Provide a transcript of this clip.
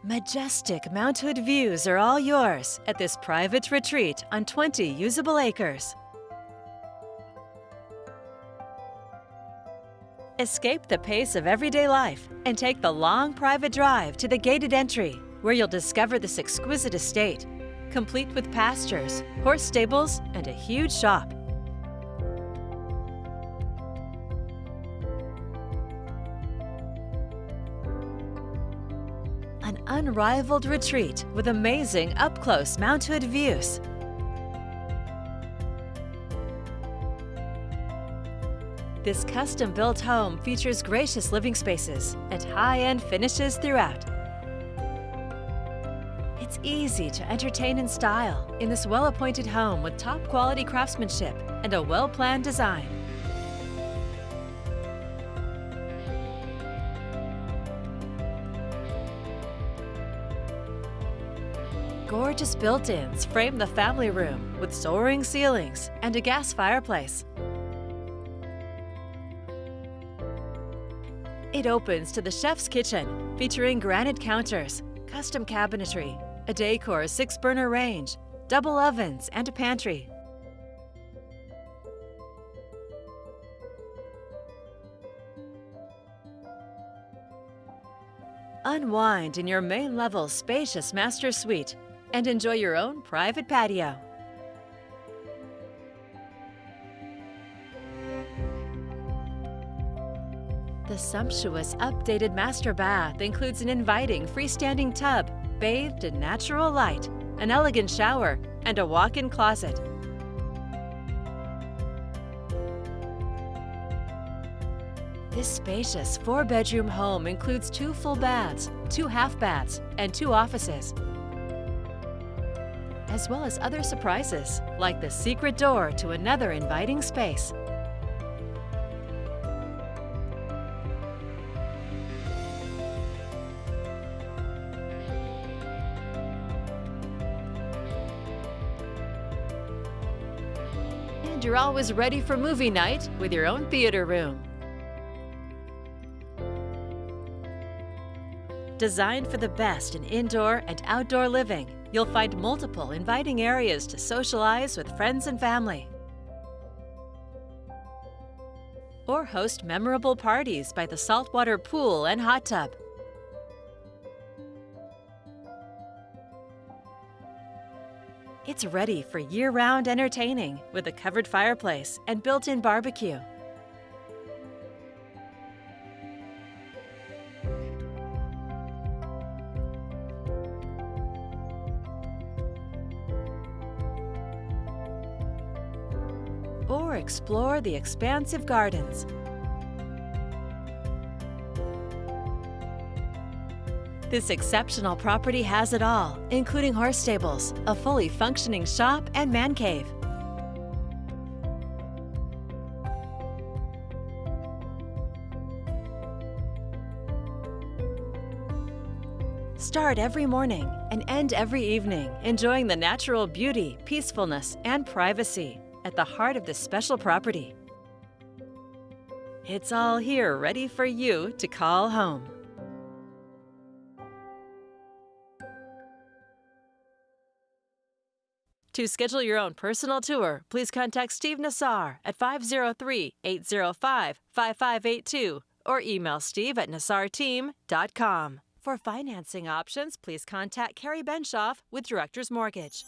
Majestic Mount Hood views are all yours at this private retreat on 20 usable acres. Escape the pace of everyday life and take the long private drive to the gated entry, where you'll discover this exquisite estate, complete with pastures, horse stables, and a huge shop. An unrivaled retreat with amazing up-close Mount Hood views. This custom-built home features gracious living spaces and high-end finishes throughout. It's easy to entertain in style in this well-appointed home with top-quality craftsmanship and a well-planned design. Gorgeous built-ins frame the family room with soaring ceilings and a gas fireplace. It opens to the chef's kitchen, featuring granite counters, custom cabinetry, a Dacor 6-burner range, double ovens, and a pantry. Unwind in your main level spacious master suite and enjoy your own private patio. The sumptuous updated master bath includes an inviting freestanding tub bathed in natural light, an elegant shower, and a walk-in closet. This spacious 4-bedroom home includes 2 full baths, 2 half baths, and 2 offices, as well as other surprises like the secret door to another inviting space. And you're always ready for movie night with your own theater room. Designed for the best in indoor and outdoor living, you'll find multiple inviting areas to socialize with friends and family, or host memorable parties by the saltwater pool and hot tub. It's ready for year-round entertaining with a covered fireplace and built-in barbecue. Or explore the expansive gardens. This exceptional property has it all, including horse stables, a fully functioning shop, and man cave. Start every morning and end every evening enjoying the natural beauty, peacefulness, and privacy at the heart of this special property. It's all here ready for you to call home. To schedule your own personal tour, please contact Steve Nassar at 503-805-5582 or email steve@nassarteam.com. For financing options, please contact Carrie Benshoff with Director's Mortgage.